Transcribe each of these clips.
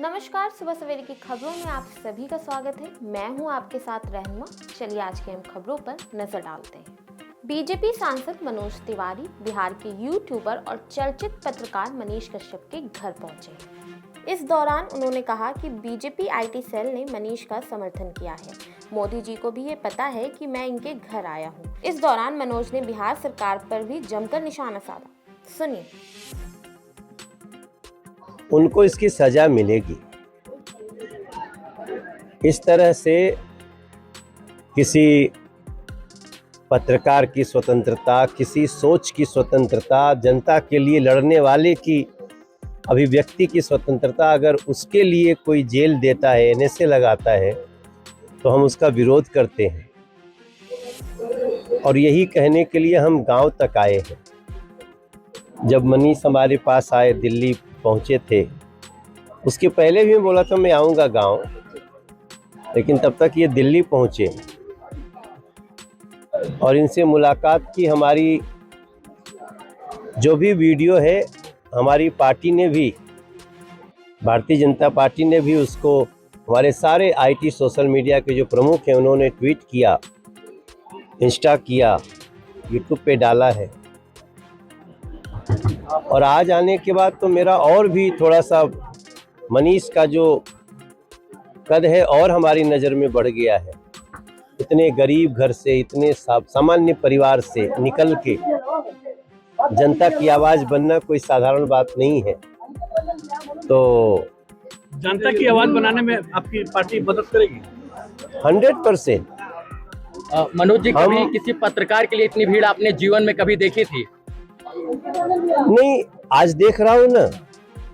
नमस्कार, सुबह सवेरे की खबरों में आप सभी का स्वागत है। मैं हूं आपके साथ रहनुमा। चलिए आज की हम खबरों पर नजर डालते हैं। बीजेपी सांसद मनोज तिवारी बिहार के यूट्यूबर और चर्चित पत्रकार मनीष कश्यप के घर पहुंचे। इस दौरान उन्होंने कहा कि बीजेपी आईटी सेल ने मनीष का समर्थन किया है। मोदी जी को भी ये पता है कि मैं इनके घर आया हूँ। इस दौरान मनोज ने बिहार सरकार पर भी जमकर निशाना साधा। सुनिए। उनको इसकी सजा मिलेगी। इस तरह से किसी पत्रकार की स्वतंत्रता, किसी सोच की स्वतंत्रता, जनता के लिए लड़ने वाले की अभिव्यक्ति की स्वतंत्रता, अगर उसके लिए कोई जेल देता है, एनएसए लगाता है, तो हम उसका विरोध करते हैं। और यही कहने के लिए हम गांव तक आए हैं। जब मनीष हमारे पास आए, दिल्ली पहुंचे थे, उसके पहले भी मैं बोला था मैं आऊँगा गांव, लेकिन तब तक ये दिल्ली पहुंचे और इनसे मुलाकात की। हमारी जो भी वीडियो है, हमारी पार्टी ने भी, भारतीय जनता पार्टी ने भी उसको, हमारे सारे आईटी सोशल मीडिया के जो प्रमुख हैं उन्होंने ट्वीट किया, इंस्टा किया, यूट्यूब पे डाला है। और आज आने के बाद तो मेरा और भी थोड़ा सा मनीष का जो कद है और हमारी नज़र में बढ़ गया है। इतने गरीब घर से, इतने सामान्य परिवार से निकल के जनता की आवाज़ बनना कोई साधारण बात नहीं है। तो जनता की आवाज़ बनाने में आपकी पार्टी मदद करेगी 100%। मनोज जी, कभी किसी पत्रकार के लिए इतनी भीड़ आपने जीवन में कभी देखी थी? नहीं, आज देख रहा हूँ ना,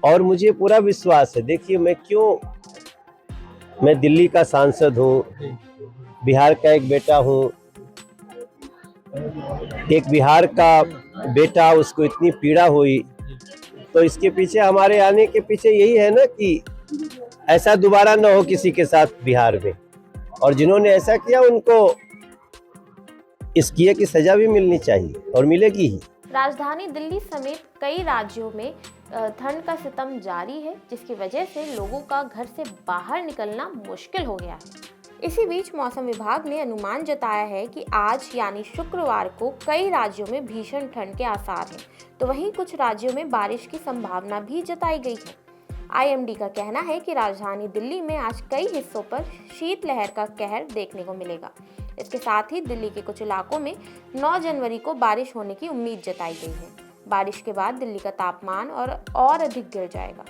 और मुझे पूरा विश्वास है। देखिए, मैं दिल्ली का सांसद हूँ, बिहार का एक बेटा हूँ। एक बिहार का बेटा, उसको इतनी पीड़ा हुई, तो इसके पीछे, हमारे आने के पीछे यही है ना कि ऐसा दोबारा ना हो किसी के साथ बिहार में। और जिन्होंने ऐसा किया उनको इस किए की सजा भी मिलनी चाहिए और मिलेगी ही। राजधानी दिल्ली समेत कई राज्यों में ठंड का सितम जारी है, जिसकी वजह से लोगों का घर से बाहर निकलना मुश्किल हो गया है। इसी बीच मौसम विभाग ने अनुमान जताया है कि आज यानी शुक्रवार को कई राज्यों में भीषण ठंड के आसार हैं, तो वहीं कुछ राज्यों में बारिश की संभावना भी जताई गई है। आईएमडी का कहना है कि राजधानी दिल्ली में आज कई हिस्सों पर शीतलहर का कहर देखने को मिलेगा। इसके साथ ही दिल्ली के कुछ इलाकों में 9 जनवरी को बारिश होने की उम्मीद जताई गई है। बारिश के बाद दिल्ली का तापमान और अधिक गिर जाएगा।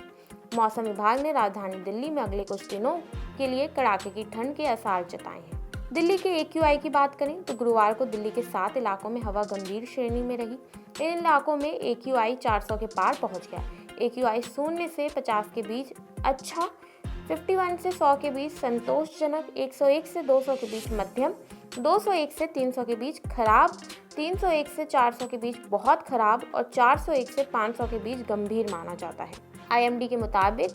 मौसम विभाग ने राजधानी दिल्ली में अगले कुछ दिनों के लिए कड़ाके की ठंड के आसार जताए हैं। दिल्ली के AQI की बात करें तो गुरुवार को दिल्ली के 7 इलाकों में हवा गंभीर श्रेणी में रही। इन इलाकों में AQI 400 के पार पहुंच गया। AQI 0 से 50 के बीच अच्छा, 51 से 100 के बीच संतोषजनक, 101 से 200 के बीच मध्यम, 201 से 300 के बीच खराब, 301 से 400 के बीच बहुत खराब और 401 से 500 के बीच गंभीर माना जाता है। आईएमडी के मुताबिक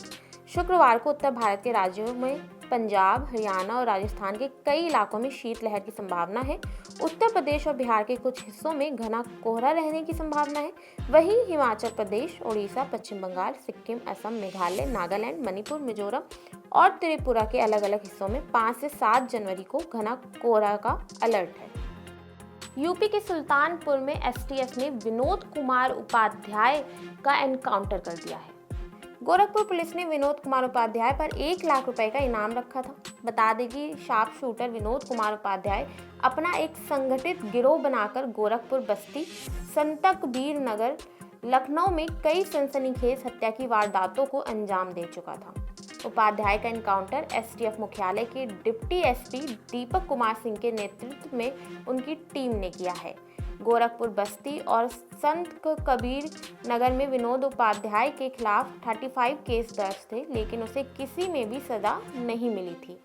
शुक्रवार को उत्तर भारत के राज्यों में पंजाब, हरियाणा और राजस्थान के कई इलाकों में शीतलहर की संभावना है। उत्तर प्रदेश और बिहार के कुछ हिस्सों में घना कोहरा रहने की संभावना है। वहीं हिमाचल प्रदेश, उड़ीसा, पश्चिम बंगाल, सिक्किम, असम, मेघालय, नागालैंड, मणिपुर, मिजोरम और त्रिपुरा के अलग अलग हिस्सों में 5 से 7 जनवरी को घना कोहरा का अलर्ट है। यूपी के सुल्तानपुर में एसटीएफ ने विनोद कुमार उपाध्याय का एनकाउंटर कर दिया है। गोरखपुर पुलिस ने विनोद कुमार उपाध्याय पर 1 लाख रुपए का इनाम रखा था। बता दें कि शार्प शूटर विनोद कुमार उपाध्याय अपना एक संगठित गिरोह बनाकर गोरखपुर, बस्ती, संतकबीर नगर, लखनऊ में कई सनसनीखेज हत्या की वारदातों को अंजाम दे चुका था। उपाध्याय का एनकाउंटर एसटीएफ मुख्यालय के डिप्टी एसपी दीपक कुमार सिंह के नेतृत्व में उनकी टीम ने किया है। गोरखपुर, बस्ती और संत कबीर नगर में विनोद उपाध्याय के खिलाफ 35 केस दर्ज थे, लेकिन उसे किसी में भी सजा नहीं मिली थी।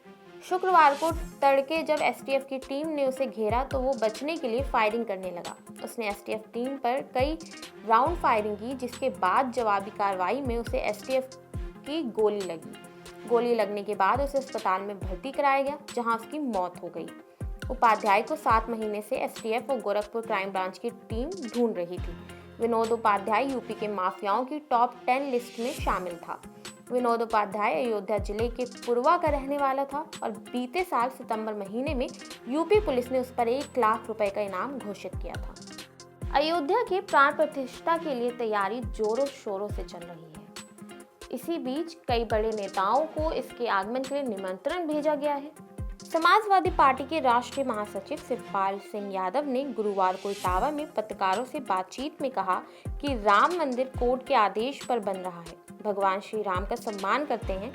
शुक्रवार को तड़के जब एसटीएफ की टीम ने उसे घेरा तो वो बचने के लिए फायरिंग करने लगा। उसने एसटीएफ टीम पर कई राउंड फायरिंग की, जिसके बाद जवाबी कार्रवाई में उसे एसटीएफ की गोली लगी। गोली लगने के बाद उसे अस्पताल में भर्ती कराया गया, जहां उसकी मौत हो गई। उपाध्याय को 7 महीने से एसटीएफ और गोरखपुर क्राइम ब्रांच की टीम ढूंढ रही थी। विनोद उपाध्याय यूपी के माफियाओं की टॉप 10 लिस्ट में शामिल था। विनोद उपाध्याय अयोध्या जिले के पुरवा का रहने वाला था और बीते साल सितंबर महीने में यूपी पुलिस ने उस पर 1 लाख रुपए का इनाम घोषित किया था। अयोध्या के प्राण प्रतिष्ठा के लिए तैयारी जोरों शोरों से चल रही है। इसी बीच कई बड़े नेताओं को इसके आगमन के लिए निमंत्रण भेजा गया है। समाजवादी पार्टी के राष्ट्रीय महासचिव शिवपाल सिंह यादव ने गुरुवार को इटावा में पत्रकारों से बातचीत में कहा कि राम मंदिर कोर्ट के आदेश पर बन रहा है। भगवान श्री राम का सम्मान करते हैं।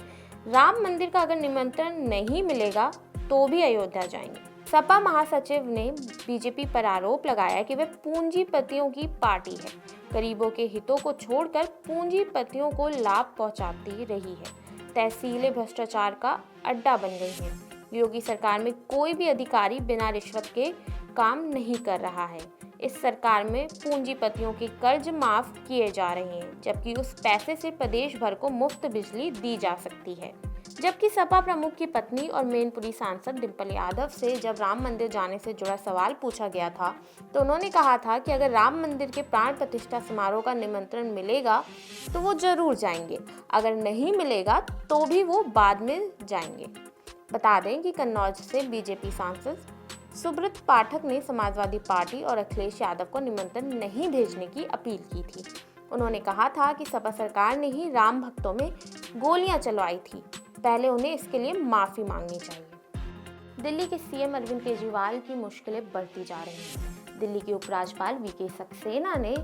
राम मंदिर का अगर निमंत्रण नहीं मिलेगा तो भी अयोध्या जाएंगे। सपा महासचिव ने बीजेपी पर आरोप लगाया कि वह पूंजीपतियों की पार्टी है, गरीबों के हितों को छोड़कर पूंजीपतियों को लाभ पहुंचाती रही है। तहसीलें भ्रष्टाचार का अड्डा बन गई हैं। योगी सरकार में कोई भी अधिकारी बिना रिश्वत के काम नहीं कर रहा है। इस सरकार में पूंजीपतियों के कर्ज माफ किए जा रहे हैं, जबकि उस पैसे से प्रदेश भर को मुफ्त बिजली दी जा सकती है। जबकि सपा प्रमुख की पत्नी और मैनपुरी सांसद डिंपल यादव से जब राम मंदिर जाने से जुड़ा सवाल पूछा गया था तो उन्होंने कहा था कि अगर राम मंदिर के प्राण प्रतिष्ठा समारोह का निमंत्रण मिलेगा तो वो जरूर जाएंगे, अगर नहीं मिलेगा तो भी वो बाद में जाएंगे। बता दें कि कन्नौज से बीजेपी सांसद सुब्रत पाठक ने समाजवादी पार्टी और अखिलेश यादव को निमंत्रण नहीं भेजने की अपील की थी। उन्होंने कहा था कि सपा सरकार ने ही राम भक्तों में गोलियां चलवाई थी, पहले उन्हें इसके लिए माफी मांगनी चाहिए। दिल्ली के सीएम अरविंद केजरीवाल की मुश्किलें बढ़ती जा रही हैं। दिल्ली के उपराज्यपाल वीके सक्सेना ने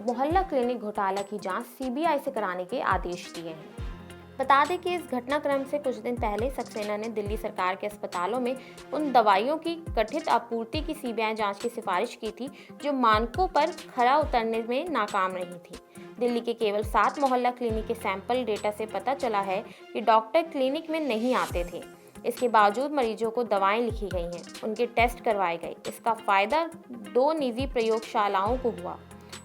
मोहल्ला क्लिनिक घोटाला की जांच सीबीआई से कराने के आदेश दिए हैं। बता दें कि इस घटनाक्रम से कुछ दिन पहले सक्सेना ने दिल्ली सरकार के अस्पतालों में उन दवाइयों की कथित आपूर्ति की सीबीआई जांच की सिफारिश की थी जो मानकों पर खरा उतरने में नाकाम रही थी। दिल्ली के केवल 7 मोहल्ला क्लिनिक के सैंपल डेटा से पता चला है कि डॉक्टर क्लिनिक में नहीं आते थे। इसके बावजूद मरीजों को दवाएं लिखी गई हैं, उनके टेस्ट करवाए गए। इसका फायदा 2 निजी प्रयोगशालाओं को हुआ।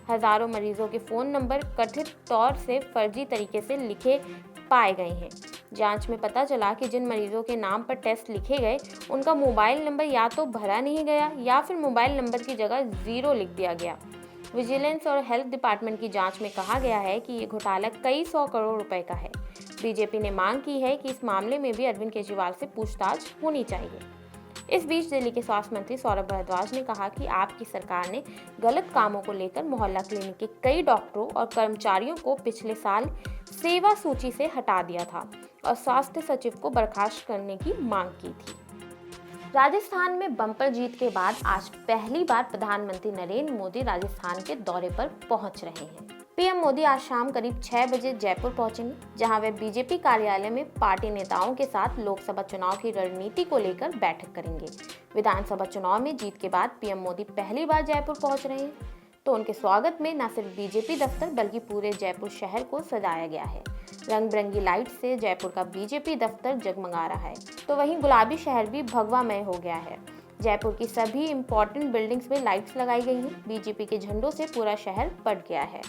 हजारों मरीजों के फ़ोन नंबर कथित तौर से फर्जी तरीके से लिखे पाए गए हैं। जांच में पता चला कि जिन मरीजों के नाम पर टेस्ट लिखे गए उनका मोबाइल नंबर या तो भरा नहीं गया या फिर मोबाइल नंबर की जगह 0 लिख दिया गया। विजिलेंस और हेल्थ डिपार्टमेंट की जांच में कहा गया है कि ये घोटाला कई 100 करोड़ रुपए का है। बीजेपी ने मांग की है कि इस मामले में भी अरविंद केजरीवाल से पूछताछ होनी चाहिए। इस बीच दिल्ली के स्वास्थ्य मंत्री सौरभ भारद्वाज ने कहा कि आपकी सरकार ने गलत कामों को लेकर मोहल्ला क्लिनिक के कई डॉक्टरों और कर्मचारियों को पिछले साल सेवा सूची से हटा दिया था और स्वास्थ्य सचिव को बर्खास्त करने की मांग की थी। राजस्थान में बम्पर जीत के बाद आज पहली बार प्रधानमंत्री नरेंद्र मोदी राजस्थान के दौरे पर पहुंच रहे हैं। पीएम मोदी आज शाम करीब 6 बजे जयपुर पहुंचेंगे, जहां वे बीजेपी कार्यालय में पार्टी नेताओं के साथ लोकसभा चुनाव की रणनीति को लेकर बैठक करेंगे। विधानसभा चुनाव में जीत के बाद पीएम मोदी पहली बार जयपुर पहुंच रहे हैं, तो उनके स्वागत में न सिर्फ बीजेपी दफ्तर बल्कि पूरे जयपुर शहर को सजाया गया है। रंग बिरंगी लाइट से जयपुर का बीजेपी दफ्तर जगमगा रहा है, तो वहीं गुलाबी शहर भी भगवामय हो गया है। जयपुर की सभी इंपॉर्टेंट बिल्डिंग्स में लाइट्स लगाई गई हैं। बीजेपी के झंडों से पूरा शहर पट गया है।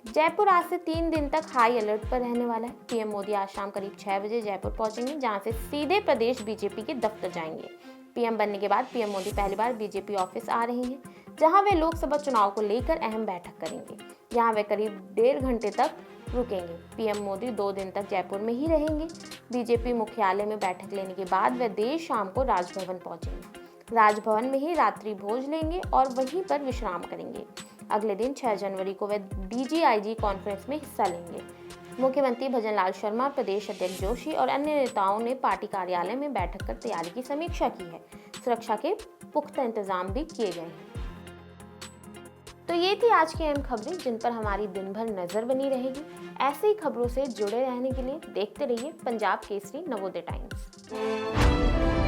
जयपुर आज से 3 दिन तक हाई अलर्ट पर रहने वाला है। पीएम मोदी आज शाम करीब 6 बजे जयपुर पहुंचेंगे, जहां से सीधे प्रदेश बीजेपी के दफ्तर जाएंगे। पीएम बनने के बाद पीएम मोदी पहली बार बीजेपी ऑफिस आ रहे हैं, जहां वे लोकसभा चुनाव को लेकर अहम बैठक करेंगे। यहाँ वे करीब 1.5 घंटे तक रुकेंगे। पीएम मोदी 2 दिन तक जयपुर में ही रहेंगे। बीजेपी मुख्यालय में बैठक लेने के बाद वे देर शाम को राजभवन पहुंचेंगे। राजभवन में ही रात्रि भोज लेंगे और वहीं पर विश्राम करेंगे। अगले दिन 6 जनवरी को वे डीजीआईजी कॉन्फ्रेंस में हिस्सा लेंगे। मुख्यमंत्री भजनलाल शर्मा, प्रदेश अध्यक्ष जोशी और अन्य नेताओं ने पार्टी कार्यालय में बैठक कर तैयारी की समीक्षा की है। सुरक्षा के पुख्ता इंतजाम भी किए गए हैं। तो ये थी आज की अहम खबरें जिन पर हमारी दिन भर नजर बनी रहेगी। ऐसे ही खबरों से जुड़े रहने के लिए देखते रहिए पंजाब केसरी नवोदय टाइम्स।